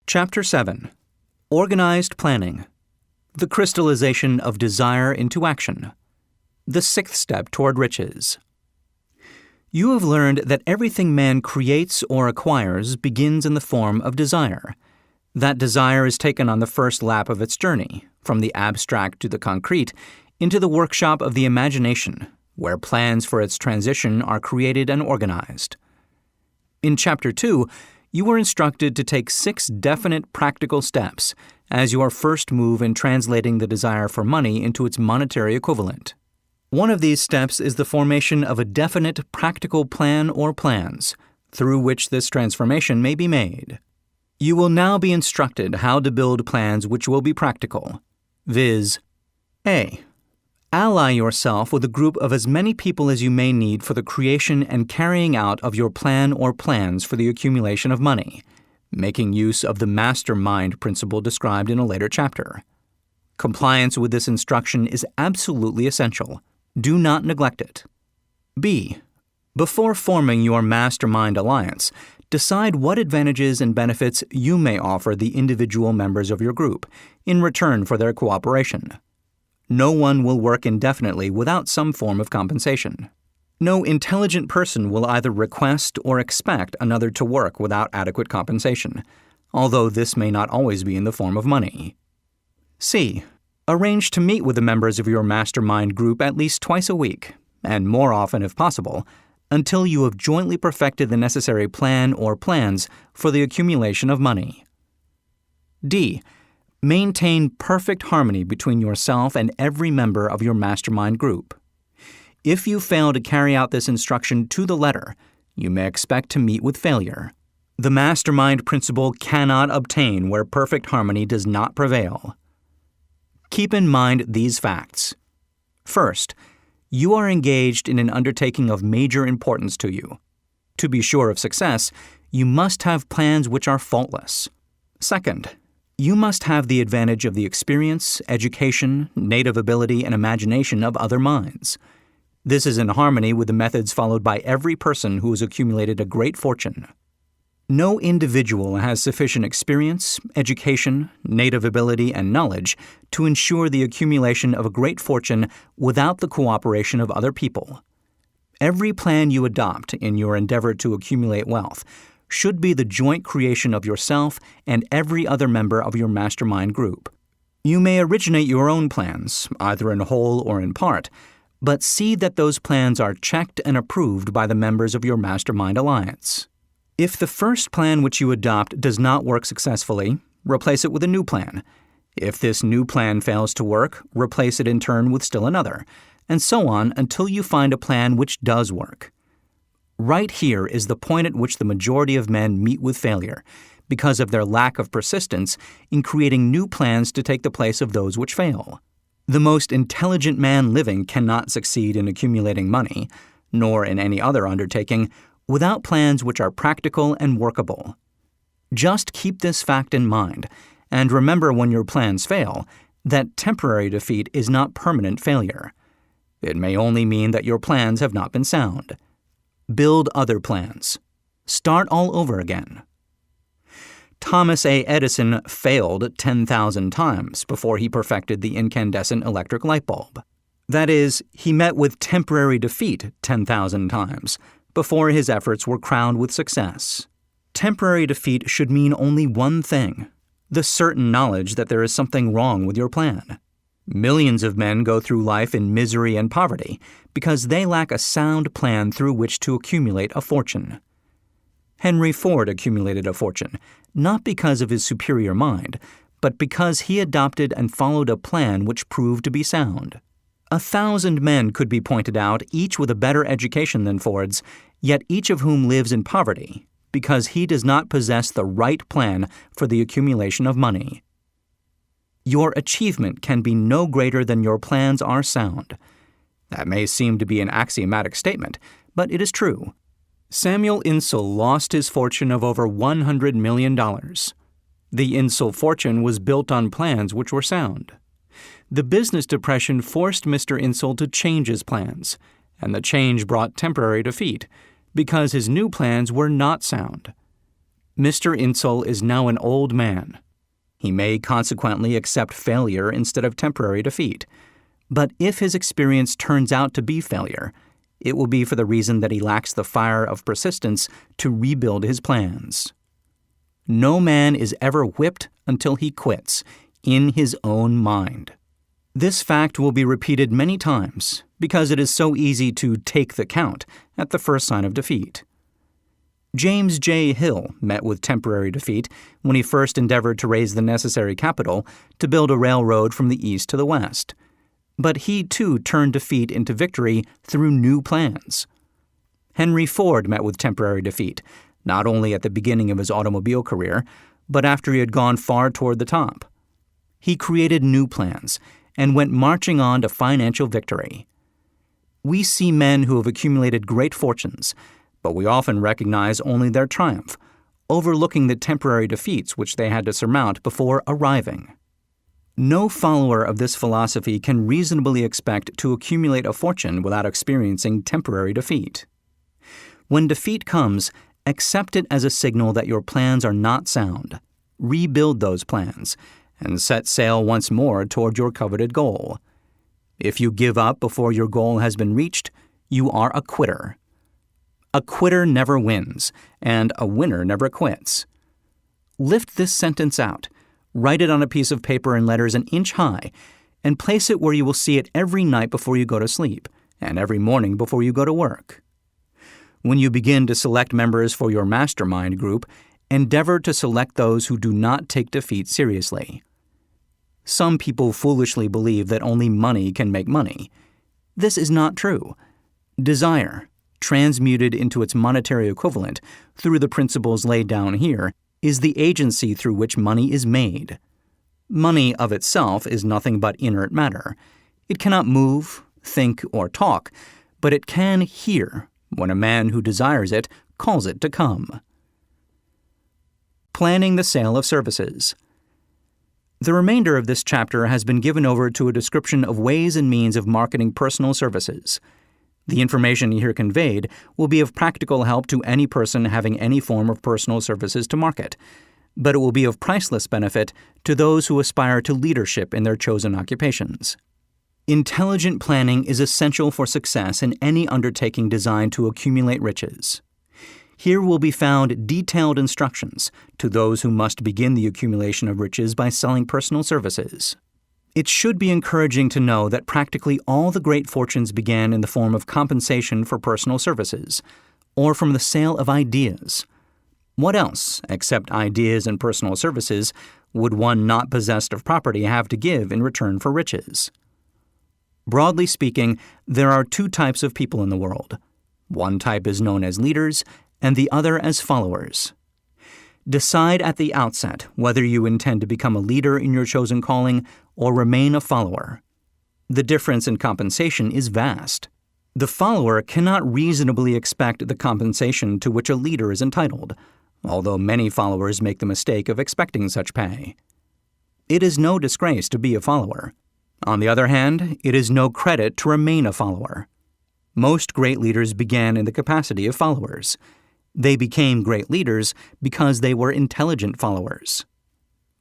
Chapter 7. Organized Planning. The Crystallization of Desire into Action. The sixth step toward riches. You have learned that everything man creates or acquires begins in the form of desire. That desire is taken on the first lap of its journey, from the abstract to the concrete, into the workshop of the imagination, where plans for its transition are created and organized. In Chapter 2, you were instructed to take 6 definite practical steps as your first move in translating the desire for money into its monetary equivalent. One of these steps is the formation of a definite practical plan or plans, through which this transformation may be made. You will now be instructed how to build plans which will be practical, viz. A. Ally yourself with a group of as many people as you may need for the creation and carrying out of your plan or plans for the accumulation of money, making use of the mastermind principle described in a later chapter. Compliance with this instruction is absolutely essential. Do not neglect it. B. Before forming your mastermind alliance, decide what advantages and benefits you may offer the individual members of your group in return for their cooperation. No one will work indefinitely without some form of compensation. No intelligent person will either request or expect another to work without adequate compensation, although this may not always be in the form of money. C. Arrange to meet with the members of your mastermind group at least twice a week, and more often if possible, until you have jointly perfected the necessary plan or plans for the accumulation of money. D. Maintain perfect harmony between yourself and every member of your mastermind group. If you fail to carry out this instruction to the letter, you may expect to meet with failure. The mastermind principle cannot obtain where perfect harmony does not prevail. Keep in mind these facts. First, you are engaged in an undertaking of major importance to you. To be sure of success, you must have plans which are faultless. Second, you must have the advantage of the experience, education, native ability, and imagination of other minds. This is in harmony with the methods followed by every person who has accumulated a great fortune. No individual has sufficient experience, education, native ability, and knowledge to ensure the accumulation of a great fortune without the cooperation of other people. Every plan you adopt in your endeavor to accumulate wealth should be the joint creation of yourself and every other member of your mastermind group. You may originate your own plans, either in whole or in part, but see that those plans are checked and approved by the members of your mastermind alliance. If the first plan which you adopt does not work successfully, replace it with a new plan. If this new plan fails to work, replace it in turn with still another, and so on until you find a plan which does work. Right here is the point at which the majority of men meet with failure, because of their lack of persistence in creating new plans to take the place of those which fail. The most intelligent man living cannot succeed in accumulating money, nor in any other undertaking, without plans which are practical and workable. Just keep this fact in mind, and remember when your plans fail, that temporary defeat is not permanent failure. It may only mean that your plans have not been sound. Build other plans. Start all over again. Thomas A. Edison failed 10,000 times before he perfected the incandescent electric light bulb. That is, he met with temporary defeat 10,000 times before his efforts were crowned with success. Temporary defeat should mean only one thing: the certain knowledge that there is something wrong with your plan. Millions of men go through life in misery and poverty because they lack a sound plan through which to accumulate a fortune. Henry Ford accumulated a fortune, not because of his superior mind, but because he adopted and followed a plan which proved to be sound. 1,000 men could be pointed out, each with a better education than Ford's, yet each of whom lives in poverty, because he does not possess the right plan for the accumulation of money. Your achievement can be no greater than your plans are sound. That may seem to be an axiomatic statement, but it is true. Samuel Insull lost his fortune of over $100 million. The Insull fortune was built on plans which were sound. The business depression forced Mr. Insull to change his plans, and the change brought temporary defeat, because his new plans were not sound. Mr. Insel is now an old man. He may consequently accept failure instead of temporary defeat. But if his experience turns out to be failure, it will be for the reason that he lacks the fire of persistence to rebuild his plans. No man is ever whipped until he quits, in his own mind. This fact will be repeated many times because it is so easy to take the count at the first sign of defeat. James J. Hill met with temporary defeat when he first endeavored to raise the necessary capital to build a railroad from the east to the west. But he too turned defeat into victory through new plans. Henry Ford met with temporary defeat, not only at the beginning of his automobile career, but after he had gone far toward the top. He created new plans and went marching on to financial victory. We see men who have accumulated great fortunes, but we often recognize only their triumph, overlooking the temporary defeats which they had to surmount before arriving. No follower of this philosophy can reasonably expect to accumulate a fortune without experiencing temporary defeat. When defeat comes, accept it as a signal that your plans are not sound. Rebuild those plans, and set sail once more toward your coveted goal. If you give up before your goal has been reached, you are a quitter. A quitter never wins, and a winner never quits. Lift this sentence out, write it on a piece of paper in letters an inch high, and place it where you will see it every night before you go to sleep, and every morning before you go to work. When you begin to select members for your mastermind group, endeavor to select those who do not take defeat seriously. Some people foolishly believe that only money can make money. This is not true. Desire, transmuted into its monetary equivalent through the principles laid down here, is the agency through which money is made. Money of itself is nothing but inert matter. It cannot move, think, or talk, but it can hear when a man who desires it calls it to come. Planning the sale of services. The remainder of this chapter has been given over to a description of ways and means of marketing personal services. The information here conveyed will be of practical help to any person having any form of personal services to market, but it will be of priceless benefit to those who aspire to leadership in their chosen occupations. Intelligent planning is essential for success in any undertaking designed to accumulate riches. Here will be found detailed instructions to those who must begin the accumulation of riches by selling personal services. It should be encouraging to know that practically all the great fortunes began in the form of compensation for personal services, or from the sale of ideas. What else, except ideas and personal services, would one not possessed of property have to give in return for riches? Broadly speaking, there are two types of people in the world. One type is known as leaders, and the other as followers. Decide at the outset whether you intend to become a leader in your chosen calling or remain a follower. The difference in compensation is vast. The follower cannot reasonably expect the compensation to which a leader is entitled, although many followers make the mistake of expecting such pay. It is no disgrace to be a follower. On the other hand, it is no credit to remain a follower. Most great leaders began in the capacity of followers. They became great leaders because they were intelligent followers.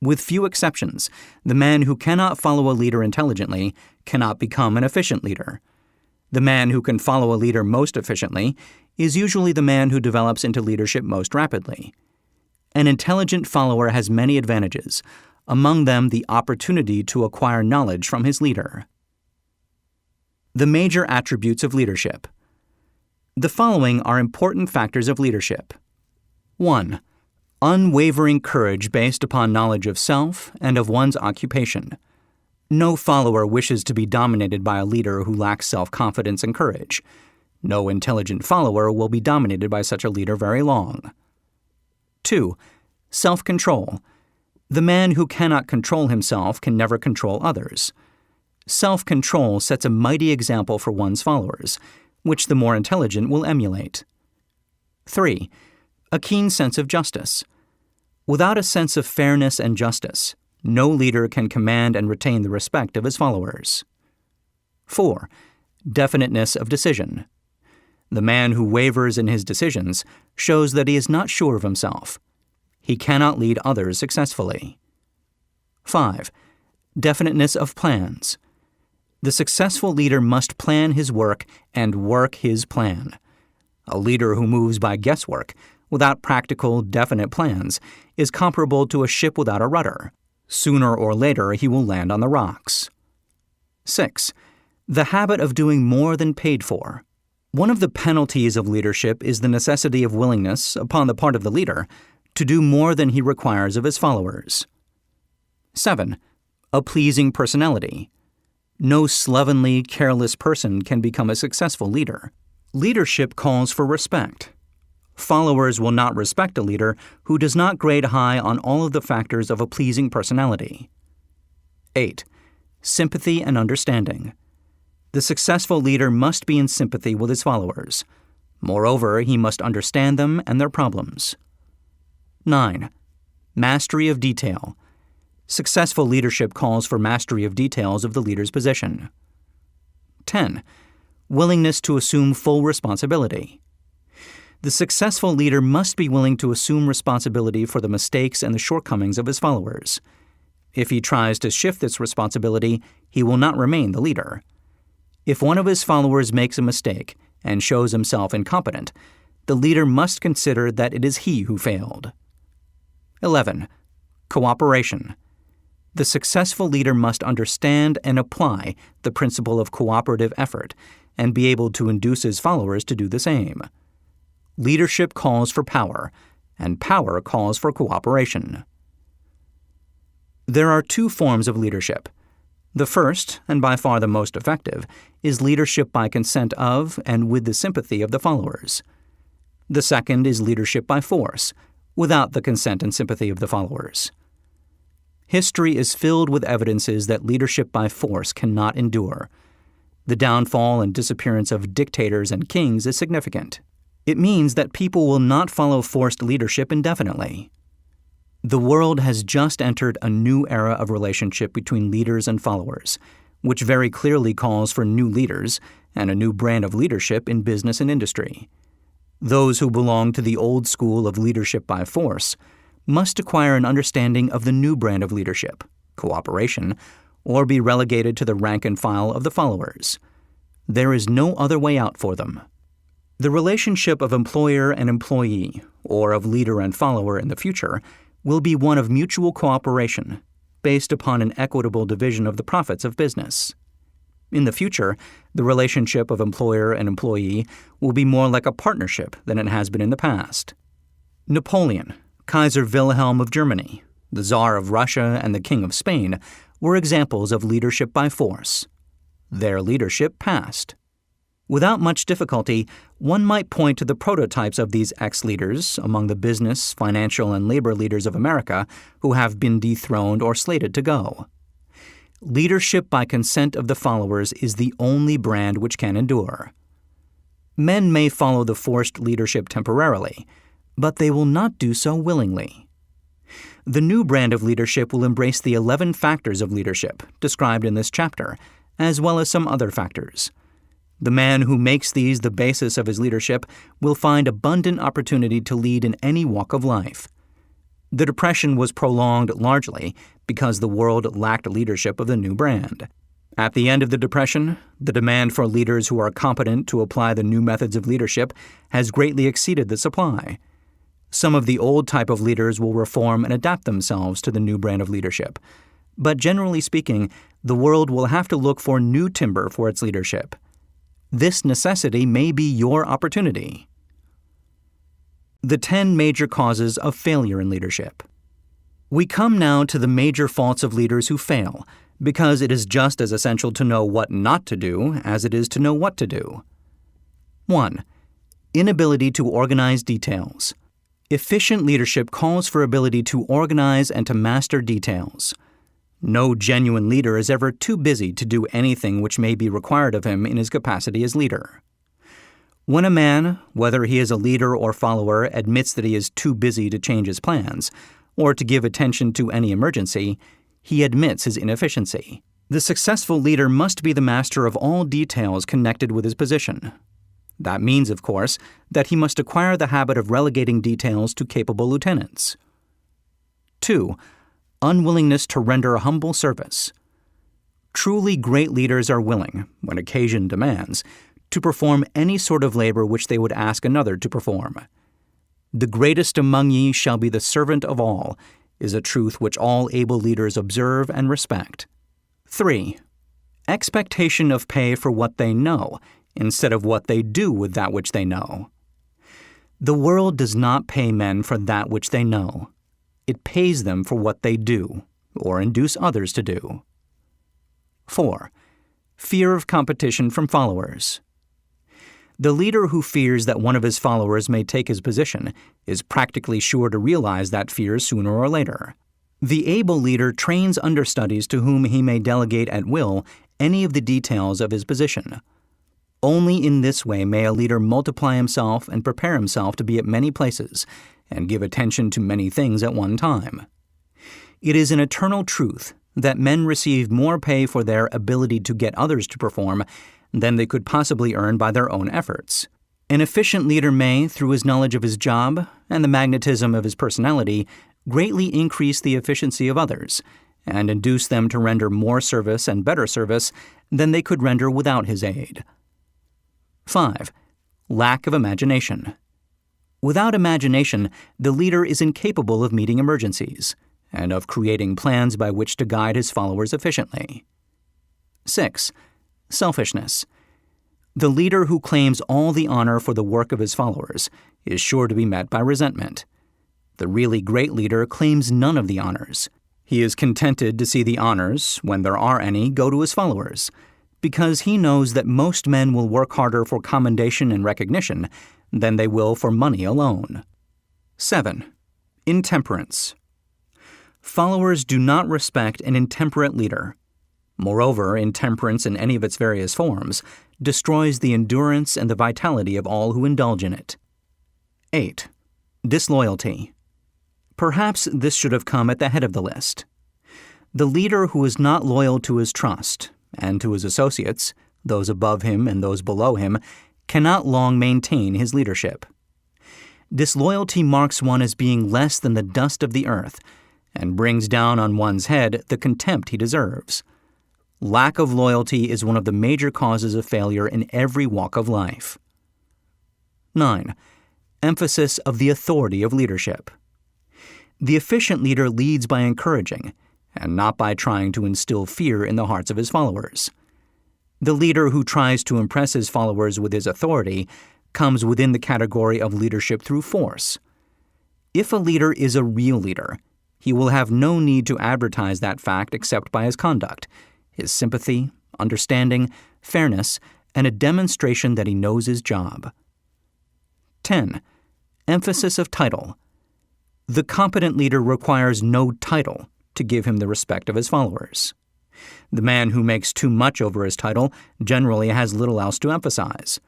With few exceptions, the man who cannot follow a leader intelligently cannot become an efficient leader. The man who can follow a leader most efficiently is usually the man who develops into leadership most rapidly. An intelligent follower has many advantages, among them the opportunity to acquire knowledge from his leader. The major attributes of leadership. The following are important factors of leadership. 1. Unwavering courage based upon knowledge of self and of one's occupation. No follower wishes to be dominated by a leader who lacks self-confidence and courage. No intelligent follower will be dominated by such a leader very long. 2. Self-control. The man who cannot control himself can never control others. Self-control sets a mighty example for one's followers, which the more intelligent will emulate. 3. A keen sense of justice. Without a sense of fairness and justice, no leader can command and retain the respect of his followers. 4. Definiteness of decision. The man who wavers in his decisions shows that he is not sure of himself. He cannot lead others successfully. 5. Definiteness of plans. The successful leader must plan his work and work his plan. A leader who moves by guesswork, without practical, definite plans, is comparable to a ship without a rudder. Sooner or later, he will land on the rocks. 6. The habit of doing more than paid for. One of the penalties of leadership is the necessity of willingness, upon the part of the leader, to do more than he requires of his followers. 7. A pleasing personality. No slovenly, careless person can become a successful leader. Leadership calls for respect. Followers will not respect a leader who does not grade high on all of the factors of a pleasing personality. 8. Sympathy and understanding. The successful leader must be in sympathy with his followers. Moreover, he must understand them and their problems. 9. Mastery of detail. Successful leadership calls for mastery of details of the leader's position. 10. Willingness to assume full responsibility. The successful leader must be willing to assume responsibility for the mistakes and the shortcomings of his followers. If he tries to shift this responsibility, he will not remain the leader. If one of his followers makes a mistake and shows himself incompetent, the leader must consider that it is he who failed. 11. Cooperation. The successful leader must understand and apply the principle of cooperative effort and be able to induce his followers to do the same. Leadership calls for power, and power calls for cooperation. There are two forms of leadership. The first, and by far the most effective, is leadership by consent of and with the sympathy of the followers. The second is leadership by force, without the consent and sympathy of the followers. History is filled with evidences that leadership by force cannot endure. The downfall and disappearance of dictators and kings is significant. It means that people will not follow forced leadership indefinitely. The world has just entered a new era of relationship between leaders and followers, which very clearly calls for new leaders and a new brand of leadership in business and industry. Those who belong to the old school of leadership by force must acquire an understanding of the new brand of leadership, cooperation, or be relegated to the rank and file of the followers. There is no other way out for them. The relationship of employer and employee, or of leader and follower in the future, will be one of mutual cooperation, based upon an equitable division of the profits of business. In the future, the relationship of employer and employee will be more like a partnership than it has been in the past. Napoleon, Kaiser Wilhelm of Germany, the Tsar of Russia, and the King of Spain were examples of leadership by force. Their leadership passed. Without much difficulty, one might point to the prototypes of these ex-leaders among the business, financial, and labor leaders of America who have been dethroned or slated to go. Leadership by consent of the followers is the only brand which can endure. Men may follow the forced leadership temporarily, but they will not do so willingly. The new brand of leadership will embrace the 11 factors of leadership described in this chapter, as well as some other factors. The man who makes these the basis of his leadership will find abundant opportunity to lead in any walk of life. The Depression was prolonged largely because the world lacked leadership of the new brand. At the end of the Depression, the demand for leaders who are competent to apply the new methods of leadership has greatly exceeded the supply. Some of the old type of leaders will reform and adapt themselves to the new brand of leadership. But generally speaking, the world will have to look for new timber for its leadership. This necessity may be your opportunity. The 10 major causes of failure in leadership. We come now to the major faults of leaders who fail, because it is just as essential to know what not to do as it is to know what to do. 1. Inability to organize details. Efficient leadership calls for ability to organize and to master details. No genuine leader is ever too busy to do anything which may be required of him in his capacity as leader. When a man, whether he is a leader or follower, admits that he is too busy to change his plans, or to give attention to any emergency, he admits his inefficiency. The successful leader must be the master of all details connected with his position. That means, of course, that he must acquire the habit of relegating details to capable lieutenants. 2. Unwillingness to render humble service. Truly great leaders are willing, when occasion demands, to perform any sort of labor which they would ask another to perform. The greatest among ye shall be the servant of all, is a truth which all able leaders observe and respect. 3. Expectation of pay for what they know, instead of what they do with that which they know. The world does not pay men for that which they know. It pays them for what they do, or induce others to do. 4. Fear of competition from followers. The leader who fears that one of his followers may take his position is practically sure to realize that fear sooner or later. The able leader trains understudies to whom he may delegate at will any of the details of his position. Only in this way may a leader multiply himself and prepare himself to be at many places and give attention to many things at one time. It is an eternal truth that men receive more pay for their ability to get others to perform than they could possibly earn by their own efforts. An efficient leader may, through his knowledge of his job and the magnetism of his personality, greatly increase the efficiency of others and induce them to render more service and better service than they could render without his aid. 5. Lack of imagination. Without imagination, the leader is incapable of meeting emergencies and of creating plans by which to guide his followers efficiently. 6. Selfishness. The leader who claims all the honor for the work of his followers is sure to be met by resentment. The really great leader claims none of the honors. He is contented to see the honors, when there are any, go to his followers, because he knows that most men will work harder for commendation and recognition than they will for money alone. 7. Intemperance. Followers do not respect an intemperate leader. Moreover, intemperance in any of its various forms destroys the endurance and the vitality of all who indulge in it. 8. Disloyalty. Perhaps this should have come at the head of the list. The leader who is not loyal to his trust and to his associates, those above him and those below him, cannot long maintain his leadership. Disloyalty marks one as being less than the dust of the earth and brings down on one's head the contempt he deserves. Lack of loyalty is one of the major causes of failure in every walk of life. 9. Emphasis of the authority of leadership. The efficient leader leads by encouraging, and not by trying to instill fear in the hearts of his followers. The leader who tries to impress his followers with his authority comes within the category of leadership through force. If a leader is a real leader, he will have no need to advertise that fact except by his conduct, his sympathy, understanding, fairness, and a demonstration that he knows his job. 10. Emphasis of title. The competent leader requires no title to give him the respect of his followers. The man who makes too much over his title generally has little else to emphasize.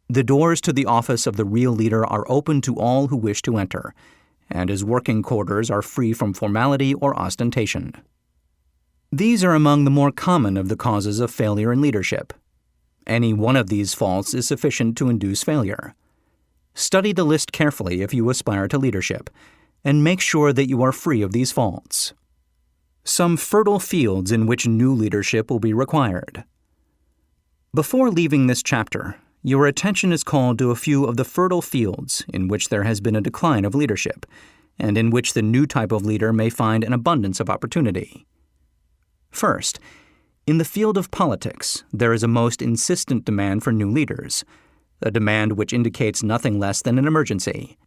The doors to the office of the real leader are open to all who wish to enter, and his working quarters are free from formality or ostentation. These are among the more common of the causes of failure in leadership. Any one of these faults is sufficient to induce failure. Study the list carefully if you aspire to leadership, and make sure that you are free of these faults. Some fertile fields in which new leadership will be required. Before leaving this chapter, your attention is called to a few of the fertile fields in which there has been a decline of leadership, and in which the new type of leader may find an abundance of opportunity. First, in the field of politics, there is a most insistent demand for new leaders, a demand which indicates nothing less than an emergency.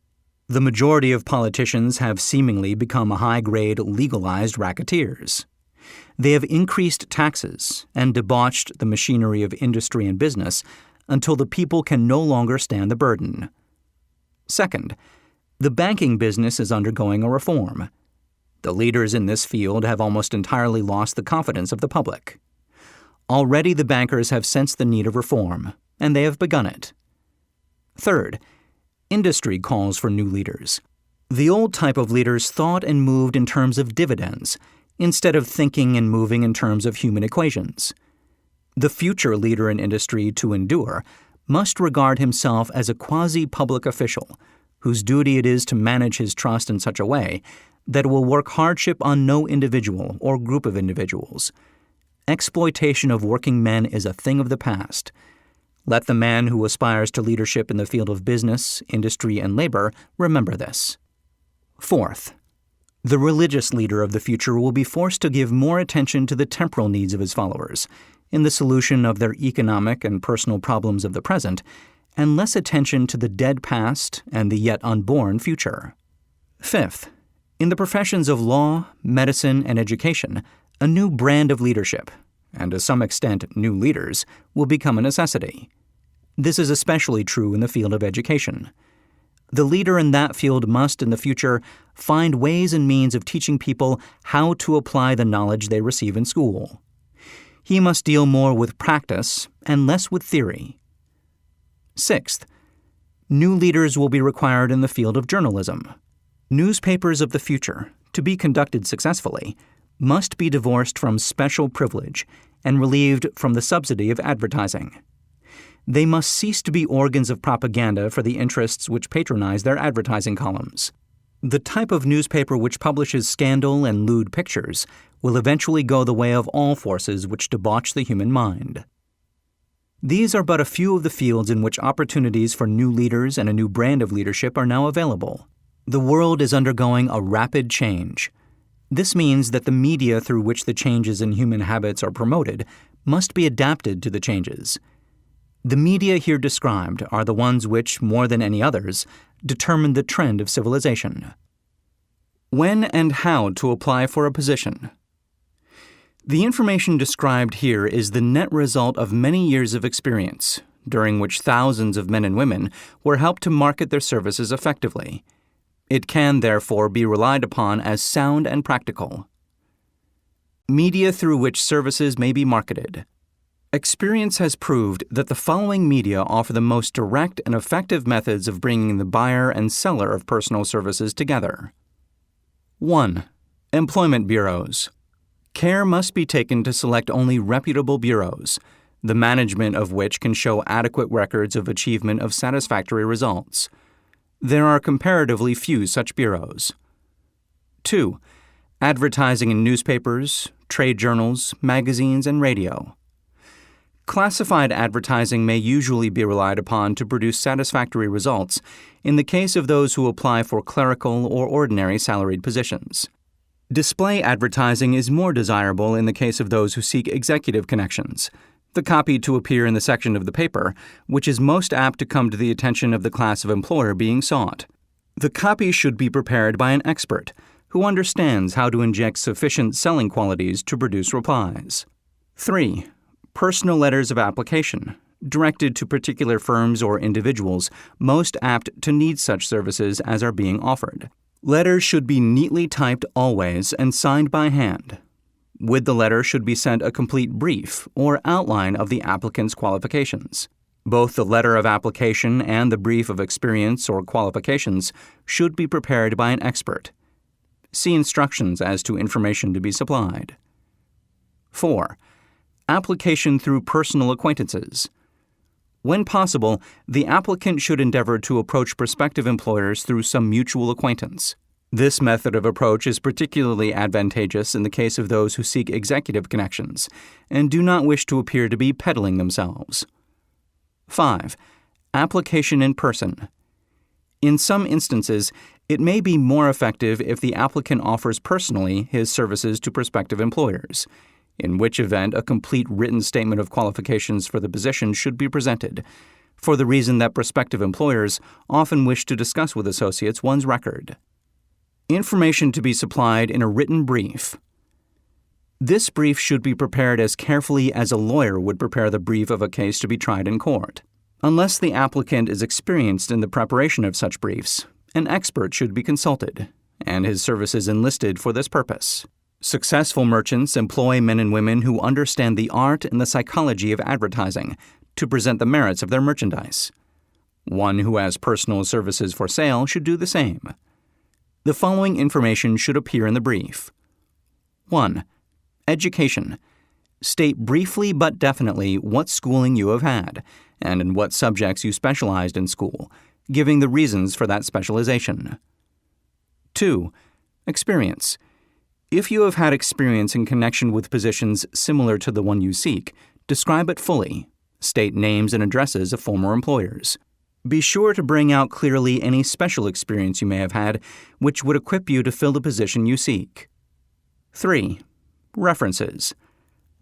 The majority of politicians have seemingly become high-grade, legalized racketeers. They have increased taxes and debauched the machinery of industry and business until the people can no longer stand the burden. Second, the banking business is undergoing a reform. The leaders in this field have almost entirely lost the confidence of the public. Already the bankers have sensed the need of reform, and they have begun it. Third, industry calls for new leaders. The old type of leaders thought and moved in terms of dividends, instead of thinking and moving in terms of human equations. The future leader in industry, to endure, must regard himself as a quasi-public official, whose duty it is to manage his trust in such a way that it will work hardship on no individual or group of individuals. Exploitation of working men is a thing of the past. Let the man who aspires to leadership in the field of business, industry, and labor remember this. Fourth, the religious leader of the future will be forced to give more attention to the temporal needs of his followers in the solution of their economic and personal problems of the present, and less attention to the dead past and the yet unborn future. Fifth, in the professions of law, medicine, and education, a new brand of leadership, and to some extent new leaders, will become a necessity. This is especially true in the field of education. The leader in that field must, in the future, find ways and means of teaching people how to apply the knowledge they receive in school. He must deal more with practice and less with theory. Sixth, new leaders will be required in the field of journalism. Newspapers of the future, to be conducted successfully, must be divorced from special privilege and relieved from the subsidy of advertising. They must cease to be organs of propaganda for the interests which patronize their advertising columns. The type of newspaper which publishes scandal and lewd pictures will eventually go the way of all forces which debauch the human mind. These are but a few of the fields in which opportunities for new leaders and a new brand of leadership are now available. The world is undergoing a rapid change. This means that the media through which the changes in human habits are promoted must be adapted to the changes. The media here described are the ones which, more than any others, determine the trend of civilization. When and how to apply for a position. The information described here is the net result of many years of experience, during which thousands of men and women were helped to market their services effectively. It can, therefore, be relied upon as sound and practical. Media through which services may be marketed. Experience has proved that the following media offer the most direct and effective methods of bringing the buyer and seller of personal services together. 1. Employment bureaus. Care must be taken to select only reputable bureaus, the management of which can show adequate records of achievement of satisfactory results. There are comparatively few such bureaus. 2. Advertising in newspapers, trade journals, magazines, and radio. Classified advertising may usually be relied upon to produce satisfactory results in the case of those who apply for clerical or ordinary salaried positions. Display advertising is more desirable in the case of those who seek executive connections, the copy to appear in the section of the paper, which is most apt to come to the attention of the class of employer being sought. The copy should be prepared by an expert who understands how to inject sufficient selling qualities to produce replies. 3. Personal letters of application, directed to particular firms or individuals most apt to need such services as are being offered. Letters should be neatly typed always and signed by hand. With the letter should be sent a complete brief or outline of the applicant's qualifications. Both the letter of application and the brief of experience or qualifications should be prepared by an expert. See instructions as to information to be supplied. 4. Application through personal acquaintances. When possible, the applicant should endeavor to approach prospective employers through some mutual acquaintance. This method of approach is particularly advantageous in the case of those who seek executive connections and do not wish to appear to be peddling themselves. 5. Application in person. In some instances, it may be more effective if the applicant offers personally his services to prospective employers, in which event a complete written statement of qualifications for the position should be presented, for the reason that prospective employers often wish to discuss with associates one's record. Information to be supplied in a written brief. This brief should be prepared as carefully as a lawyer would prepare the brief of a case to be tried in court. Unless the applicant is experienced in the preparation of such briefs, an expert should be consulted, and his services enlisted for this purpose. Successful merchants employ men and women who understand the art and the psychology of advertising to present the merits of their merchandise. One who has personal services for sale should do the same. The following information should appear in the brief. 1. Education. State briefly but definitely what schooling you have had and in what subjects you specialized in school, giving the reasons for that specialization. 2. Experience. If you have had experience in connection with positions similar to the one you seek, describe it fully. State names and addresses of former employers. Be sure to bring out clearly any special experience you may have had, which would equip you to fill the position you seek. 3. References.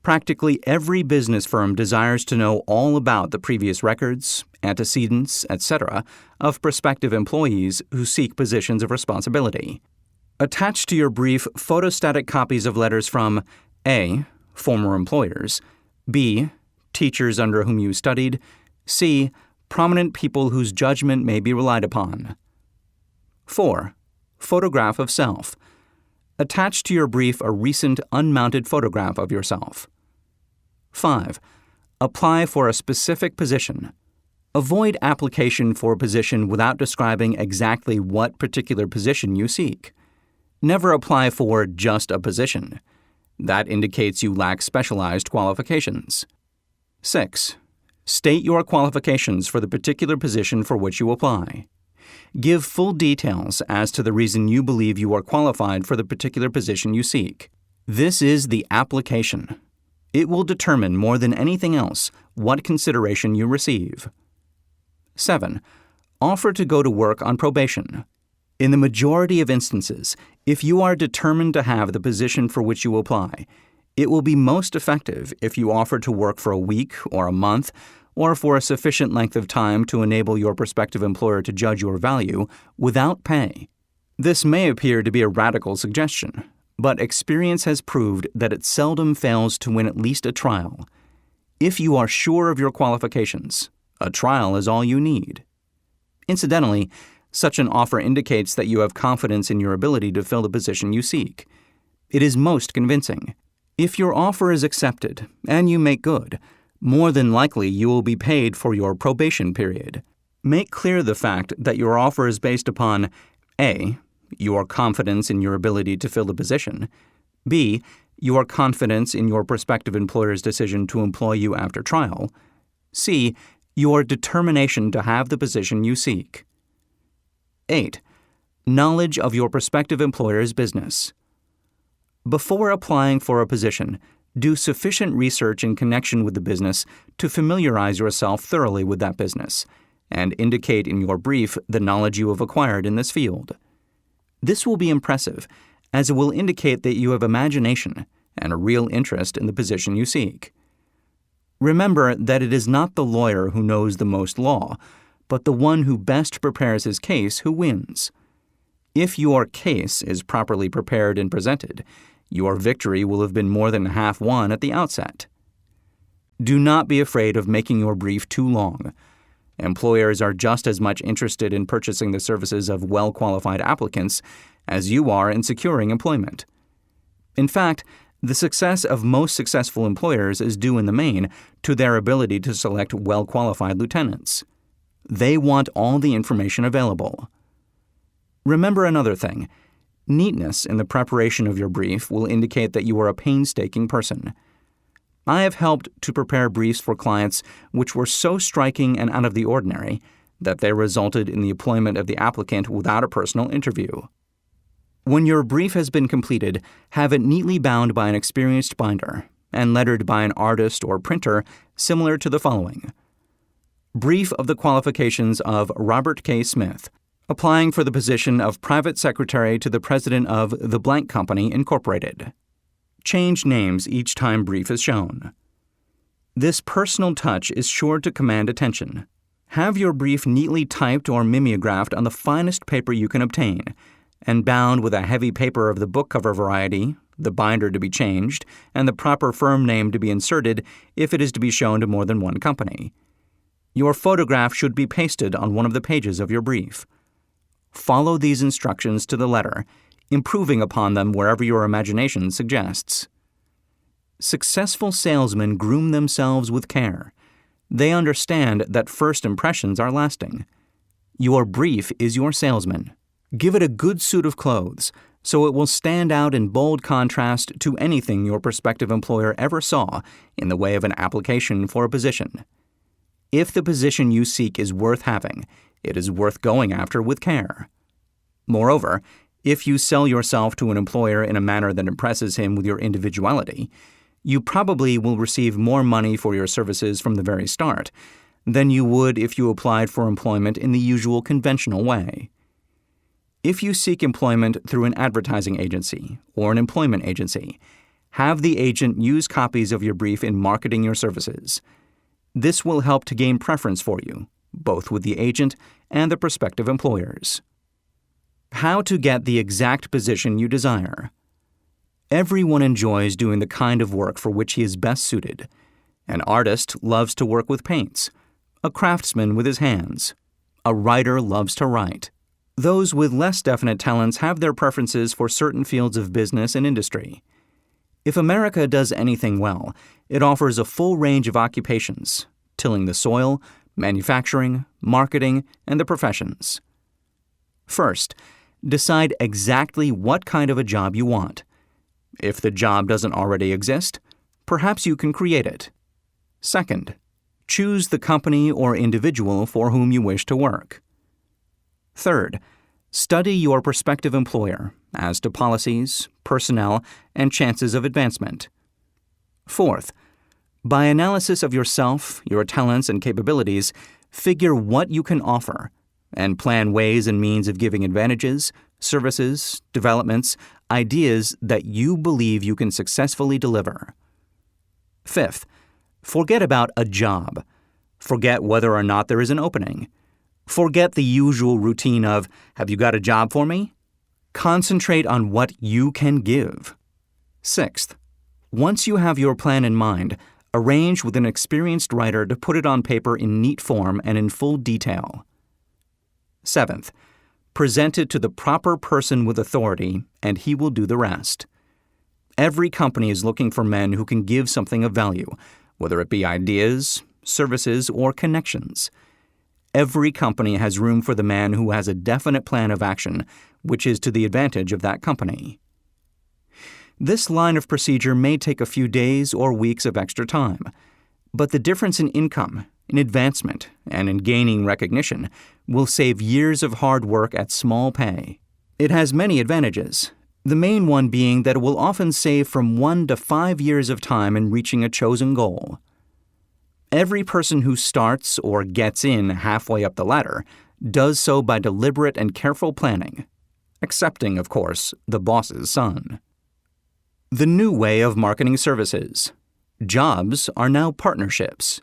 Practically every business firm desires to know all about the previous records, antecedents, etc. of prospective employees who seek positions of responsibility. Attach to your brief photostatic copies of letters from A. Former employers, B. Teachers under whom you studied, C. Prominent people whose judgment may be relied upon. 4. Photograph of self. Attach to your brief a recent unmounted photograph of yourself. 5. Apply for a specific position. Avoid application for a position without describing exactly what particular position you seek. Never apply for just a position. That indicates you lack specialized qualifications. 6. State your qualifications for the particular position for which you apply. Give full details as to the reason you believe you are qualified for the particular position you seek. This is the application. It will determine more than anything else what consideration you receive. 7. Offer to go to work on probation. In the majority of instances, if you are determined to have the position for which you apply, it will be most effective if you offer to work for a week or a month or for a sufficient length of time to enable your prospective employer to judge your value without pay. This may appear to be a radical suggestion, but experience has proved that it seldom fails to win at least a trial. If you are sure of your qualifications, a trial is all you need. Incidentally, such an offer indicates that you have confidence in your ability to fill the position you seek. It is most convincing. If your offer is accepted and you make good, more than likely you will be paid for your probation period. Make clear the fact that your offer is based upon A. Your confidence in your ability to fill the position, B. Your confidence in your prospective employer's decision to employ you after trial, C. Your determination to have the position you seek. 8. Knowledge of your prospective employer's business. Before applying for a position, do sufficient research in connection with the business to familiarize yourself thoroughly with that business, and indicate in your brief the knowledge you have acquired in this field. This will be impressive, as it will indicate that you have imagination and a real interest in the position you seek. Remember that it is not the lawyer who knows the most law, but the one who best prepares his case who wins. If your case is properly prepared and presented, your victory will have been more than half won at the outset. Do not be afraid of making your brief too long. Employers are just as much interested in purchasing the services of well-qualified applicants as you are in securing employment. In fact, the success of most successful employers is due in the main to their ability to select well-qualified lieutenants. They want all the information available. Remember another thing. Neatness in the preparation of your brief will indicate that you are a painstaking person. I have helped to prepare briefs for clients which were so striking and out of the ordinary that they resulted in the employment of the applicant without a personal interview. When your brief has been completed, have it neatly bound by an experienced binder and lettered by an artist or printer similar to the following. Brief of the qualifications of Robert K. Smith, applying for the position of private secretary to the president of the blank company, Incorporated. Change names each time brief is shown. This personal touch is sure to command attention. Have your brief neatly typed or mimeographed on the finest paper you can obtain, and bound with a heavy paper of the book cover variety, the binder to be changed, and the proper firm name to be inserted if it is to be shown to more than one company. Your photograph should be pasted on one of the pages of your brief. Follow these instructions to the letter, improving upon them wherever your imagination suggests. Successful salesmen groom themselves with care. They understand that first impressions are lasting. Your brief is your salesman. Give it a good suit of clothes, so it will stand out in bold contrast to anything your prospective employer ever saw in the way of an application for a position. If the position you seek is worth having, it is worth going after with care. Moreover, If you sell yourself to an employer in a manner that impresses him with your individuality, you probably will receive more money for your services from the very start than you would if you applied for employment in the usual conventional way. If you seek employment through an advertising agency or an employment agency, have the agent use copies of your brief in marketing your services. This will help to gain preference for you, both with the agent and the prospective employers. How to get the exact position you desire. Everyone enjoys doing the kind of work for which he is best suited. An artist loves to work with paints, a craftsman with his hands, a writer loves to write. Those with less definite talents have their preferences for certain fields of business and industry. If America does anything well, it offers a full range of occupations, tilling the soil, manufacturing, marketing, and the professions. First, decide exactly what kind of a job you want. If the job doesn't already exist, perhaps you can create it. Second, choose the company or individual for whom you wish to work. Third, study your prospective employer as to policies, personnel, and chances of advancement. Fourth, by analysis of yourself, your talents, and capabilities, figure what you can offer and plan ways and means of giving advantages, services, developments, ideas that you believe you can successfully deliver. Fifth, forget about a job. Forget whether or not there is an opening. Forget the usual routine of, "Have you got a job for me?" Concentrate on what you can give. Sixth, once you have your plan in mind, arrange with an experienced writer to put it on paper in neat form and in full detail. Seventh, present it to the proper person with authority, and he will do the rest. Every company is looking for men who can give something of value, whether it be ideas, services, or connections. Every company has room for the man who has a definite plan of action, which is to the advantage of that company. This line of procedure may take a few days or weeks of extra time, but the difference in income, in advancement, and in gaining recognition will save years of hard work at small pay. It has many advantages, the main one being that it will often save from 1 to 5 years of time in reaching a chosen goal. Every person who starts or gets in halfway up the ladder does so by deliberate and careful planning, excepting, of course, the boss's son. The new way of marketing services. Jobs are now partnerships.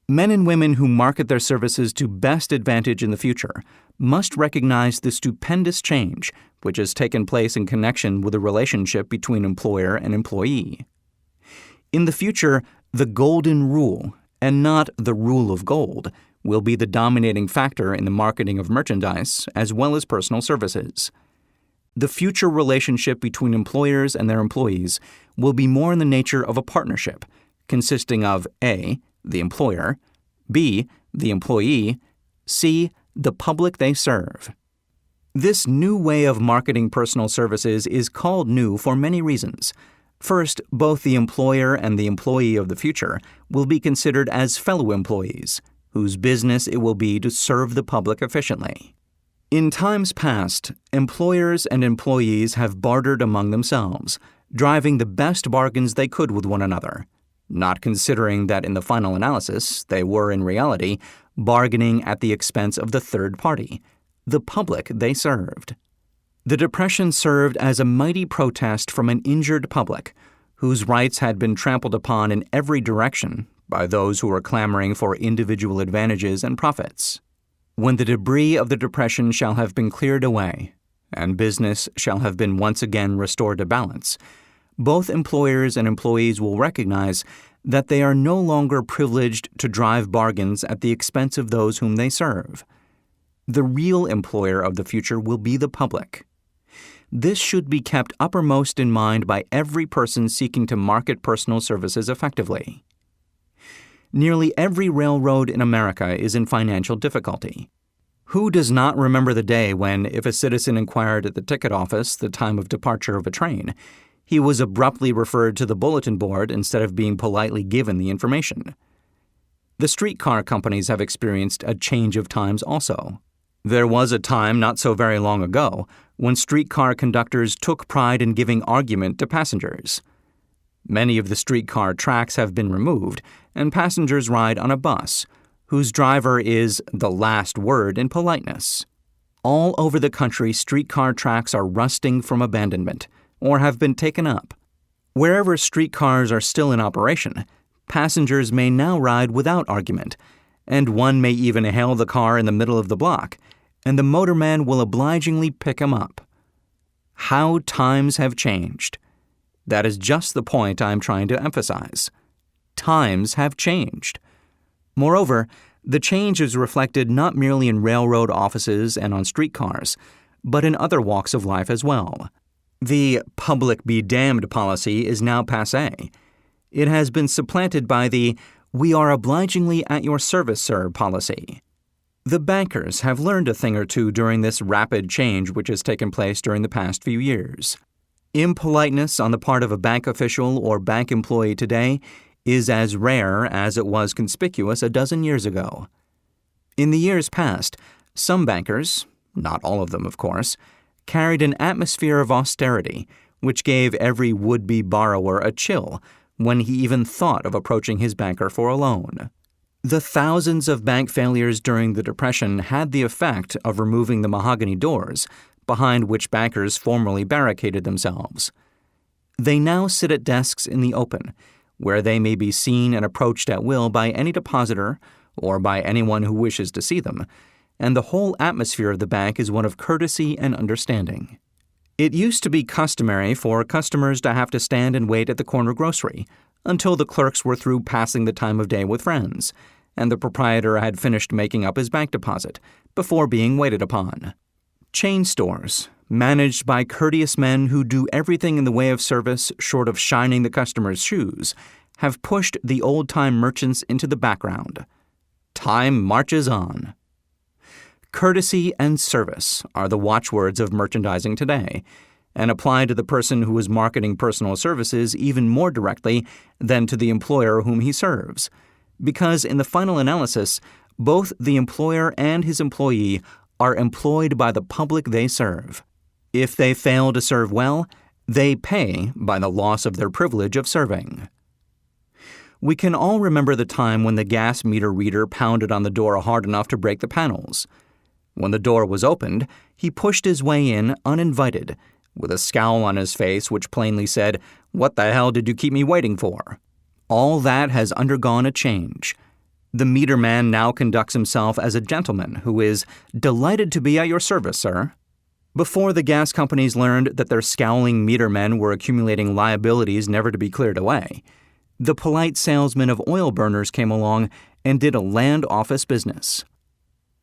Men and women who market their services to best advantage in the future must recognize the stupendous change which has taken place in connection with the relationship between employer and employee. In the future, the golden rule, and not the rule of gold, will be the dominating factor in the marketing of merchandise as well as personal services. The future relationship between employers and their employees will be more in the nature of a partnership, consisting of A, the employer, B, the employee, C, the public they serve. This new way of marketing personal services is called new for many reasons. First, both the employer and the employee of the future will be considered as fellow employees, whose business it will be to serve the public efficiently. In times past, employers and employees have bartered among themselves, driving the best bargains they could with one another, not considering that in the final analysis they were in reality bargaining at the expense of the third party, the public they served. The Depression served as a mighty protest from an injured public, whose rights had been trampled upon in every direction by those who were clamoring for individual advantages and profits. When the debris of the Depression shall have been cleared away, and business shall have been once again restored to balance, both employers and employees will recognize that they are no longer privileged to drive bargains at the expense of those whom they serve. The real employer of the future will be the public. This should be kept uppermost in mind by every person seeking to market personal services effectively. Nearly every railroad in America is in financial difficulty. Who does not remember the day when, if a citizen inquired at the ticket office the time of departure of a train, he was abruptly referred to the bulletin board instead of being politely given the information? The streetcar companies have experienced a change of times also. There was a time not so very long ago when streetcar conductors took pride in giving argument to passengers. Many of the streetcar tracks have been removed, and passengers ride on a bus, whose driver is the last word in politeness. All over the country, streetcar tracks are rusting from abandonment or have been taken up. Wherever streetcars are still in operation, passengers may now ride without argument, and one may even hail the car in the middle of the block, and the motorman will obligingly pick him up. How times have changed. That is just the point I am trying to emphasize. Times have changed. Moreover, the change is reflected not merely in railroad offices and on streetcars, but in other walks of life as well. The public be damned policy is now passé. It has been supplanted by the "we are obligingly at your service, sir" policy. The bankers have learned a thing or two during this rapid change which has taken place during the past few years. Impoliteness on the part of a bank official or bank employee today is as rare as it was conspicuous a dozen years ago. In the years past, some bankers, not all of them of course, carried an atmosphere of austerity which gave every would-be borrower a chill when he even thought of approaching his banker for a loan. The thousands of bank failures during the Depression had the effect of removing the mahogany doors behind which bankers formerly barricaded themselves. They now sit at desks in the open, where they may be seen and approached at will by any depositor or by anyone who wishes to see them, and the whole atmosphere of the bank is one of courtesy and understanding. It used to be customary for customers to have to stand and wait at the corner grocery until the clerks were through passing the time of day with friends, and the proprietor had finished making up his bank deposit before being waited upon. Chain stores, managed by courteous men who do everything in the way of service short of shining the customer's shoes, have pushed the old-time merchants into the background. Time marches on. Courtesy and service are the watchwords of merchandising today, and apply to the person who is marketing personal services even more directly than to the employer whom he serves, because in the final analysis, both the employer and his employee are employed by the public they serve. If they fail to serve well, they pay by the loss of their privilege of serving. We can all remember the time when the gas meter reader pounded on the door hard enough to break the panels. When the door was opened, he pushed his way in uninvited, with a scowl on his face which plainly said, "What the hell did you keep me waiting for?" All that has undergone a change. The meter man now conducts himself as a gentleman who is delighted to be at your service, sir. Before the gas companies learned that their scowling meter men were accumulating liabilities never to be cleared away, the polite salesman of oil burners came along and did a land office business.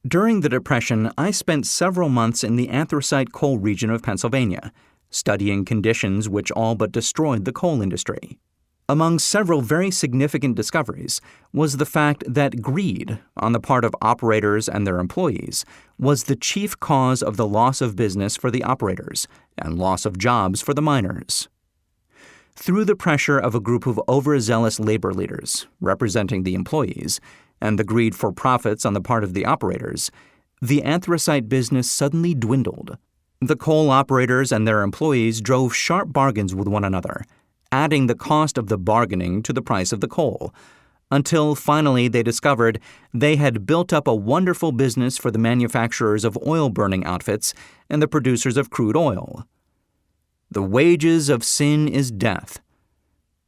During the Depression, I spent several months in the anthracite coal region of Pennsylvania, studying conditions which all but destroyed the coal industry. Among several very significant discoveries was the fact that greed on the part of operators and their employees was the chief cause of the loss of business for the operators and loss of jobs for the miners. Through the pressure of a group of overzealous labor leaders representing the employees and the greed for profits on the part of the operators, the anthracite business suddenly dwindled. The coal operators and their employees drove sharp bargains with one another, adding the cost of the bargaining to the price of the coal, until finally they discovered they had built up a wonderful business for the manufacturers of oil-burning outfits and the producers of crude oil. The wages of sin is death.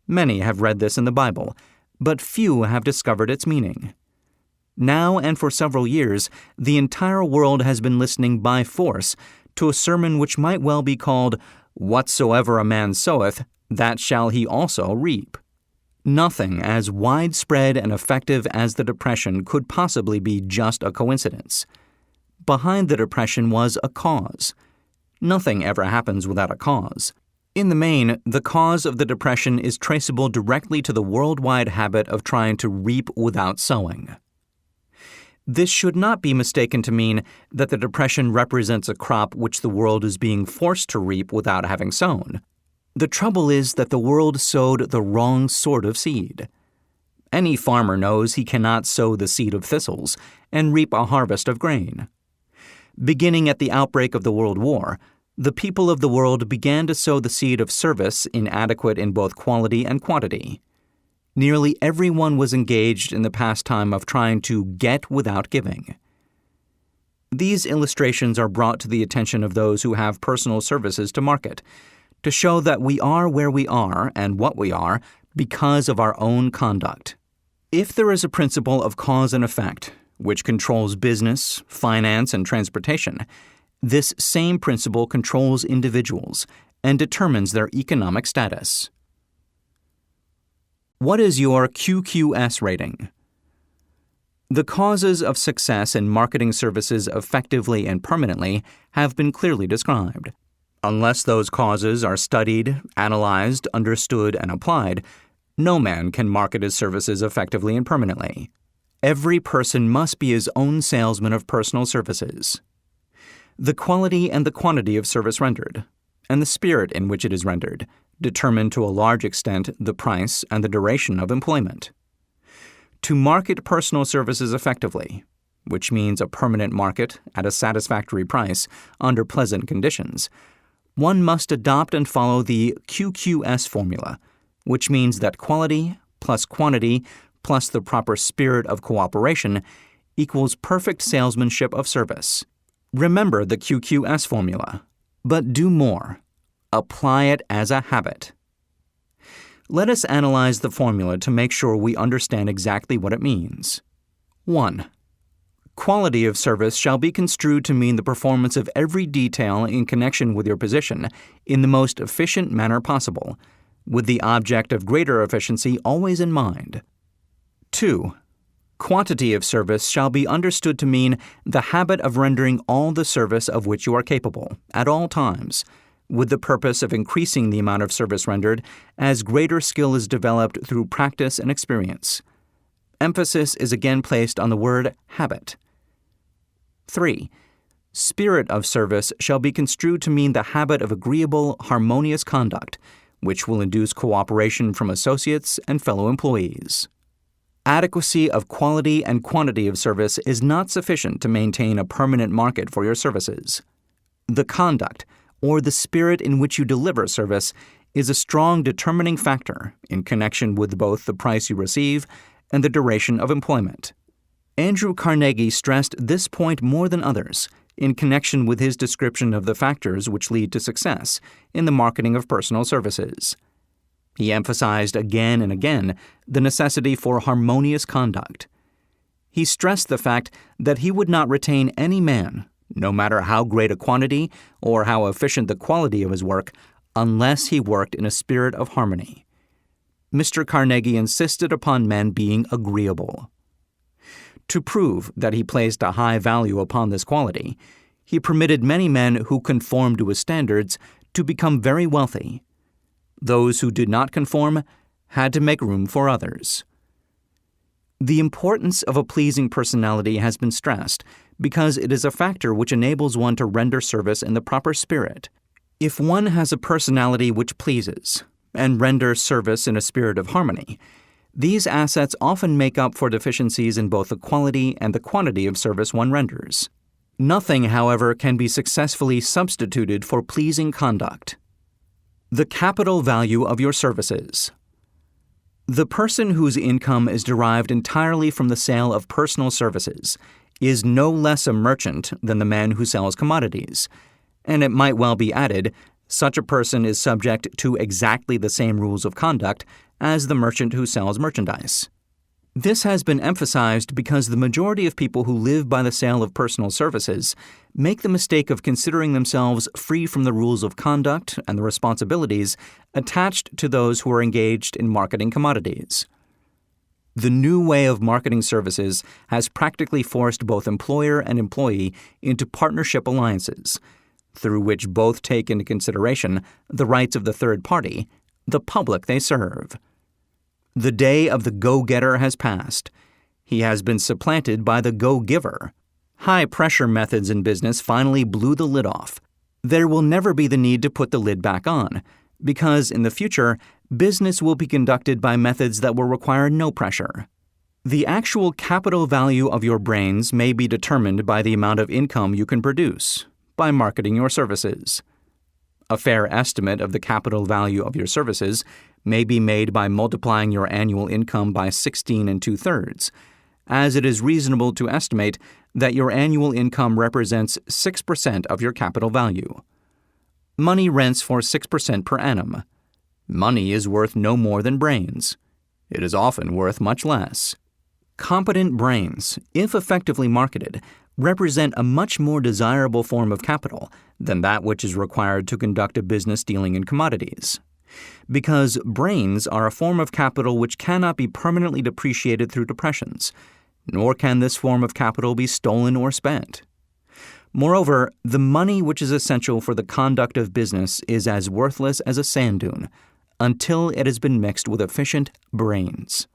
Many have read this in the Bible, but few have discovered its meaning. Now and for several years, the entire world has been listening by force to a sermon which might well be called, "Whatsoever a man soweth, that shall he also reap." Nothing as widespread and effective as the Depression could possibly be just a coincidence. Behind the Depression was a cause. Nothing ever happens without a cause. In the main, the cause of the Depression is traceable directly to the worldwide habit of trying to reap without sowing. This should not be mistaken to mean that the Depression represents a crop which the world is being forced to reap without having sown. The trouble is that the world sowed the wrong sort of seed. Any farmer knows he cannot sow the seed of thistles and reap a harvest of grain. Beginning at the outbreak of the World War, the people of the world began to sow the seed of service inadequate in both quality and quantity. Nearly everyone was engaged in the pastime of trying to get without giving. These illustrations are brought to the attention of those who have personal services to market, to show that we are where we are and what we are because of our own conduct. If there is a principle of cause and effect, which controls business, finance, and transportation, this same principle controls individuals and determines their economic status. What is your QQS rating? The causes of success in marketing services effectively and permanently have been clearly described. Unless those causes are studied, analyzed, understood, and applied, no man can market his services effectively and permanently. Every person must be his own salesman of personal services. The quality and the quantity of service rendered, and the spirit in which it is rendered, determine to a large extent the price and the duration of employment. To market personal services effectively, which means a permanent market at a satisfactory price under pleasant conditions, one must adopt and follow the QQS formula, which means that quality plus quantity plus the proper spirit of cooperation equals perfect salesmanship of service. Remember the QQS formula, but do more. Apply it as a habit. Let us analyze the formula to make sure we understand exactly what it means. 1. Quality of service shall be construed to mean the performance of every detail in connection with your position in the most efficient manner possible, with the object of greater efficiency always in mind. 2. Quantity of service shall be understood to mean the habit of rendering all the service of which you are capable, at all times, with the purpose of increasing the amount of service rendered as greater skill is developed through practice and experience. Emphasis is again placed on the word habit. 3. Spirit of service shall be construed to mean the habit of agreeable, harmonious conduct, which will induce cooperation from associates and fellow employees. Adequacy of quality and quantity of service is not sufficient to maintain a permanent market for your services. The conduct, or the spirit in which you deliver service, is a strong determining factor in connection with both the price you receive and the duration of employment. Andrew Carnegie stressed this point more than others in connection with his description of the factors which lead to success in the marketing of personal services. He emphasized again and again the necessity for harmonious conduct. He stressed the fact that he would not retain any man, no matter how great a quantity or how efficient the quality of his work, unless he worked in a spirit of harmony. Mr. Carnegie insisted upon men being agreeable. To prove that he placed a high value upon this quality, he permitted many men who conformed to his standards to become very wealthy. Those who did not conform had to make room for others. The importance of a pleasing personality has been stressed because it is a factor which enables one to render service in the proper spirit. If one has a personality which pleases and renders service in a spirit of harmony, these assets often make up for deficiencies in both the quality and the quantity of service one renders. Nothing, however, can be successfully substituted for pleasing conduct. The capital value of your services. The person whose income is derived entirely from the sale of personal services is no less a merchant than the man who sells commodities, and it might well be added, such a person is subject to exactly the same rules of conduct as the merchant who sells merchandise. This has been emphasized because the majority of people who live by the sale of personal services make the mistake of considering themselves free from the rules of conduct and the responsibilities attached to those who are engaged in marketing commodities. The new way of marketing services has practically forced both employer and employee into partnership alliances, through which both take into consideration the rights of the third party, the public they serve. The day of the go-getter has passed. He has been supplanted by the go-giver. High-pressure methods in business finally blew the lid off. There will never be the need to put the lid back on, because in the future, business will be conducted by methods that will require no pressure. The actual capital value of your brains may be determined by the amount of income you can produce, by marketing your services. A fair estimate of the capital value of your services may be made by multiplying your annual income by 16 2/3, as it is reasonable to estimate that your annual income represents 6% of your capital value. Money rents for 6% per annum. Money is worth no more than brains. It is often worth much less. Competent brains, if effectively marketed, represent a much more desirable form of capital than that which is required to conduct a business dealing in commodities. Because brains are a form of capital which cannot be permanently depreciated through depressions, nor can this form of capital be stolen or spent. Moreover, the money which is essential for the conduct of business is as worthless as a sand dune until it has been mixed with efficient brains.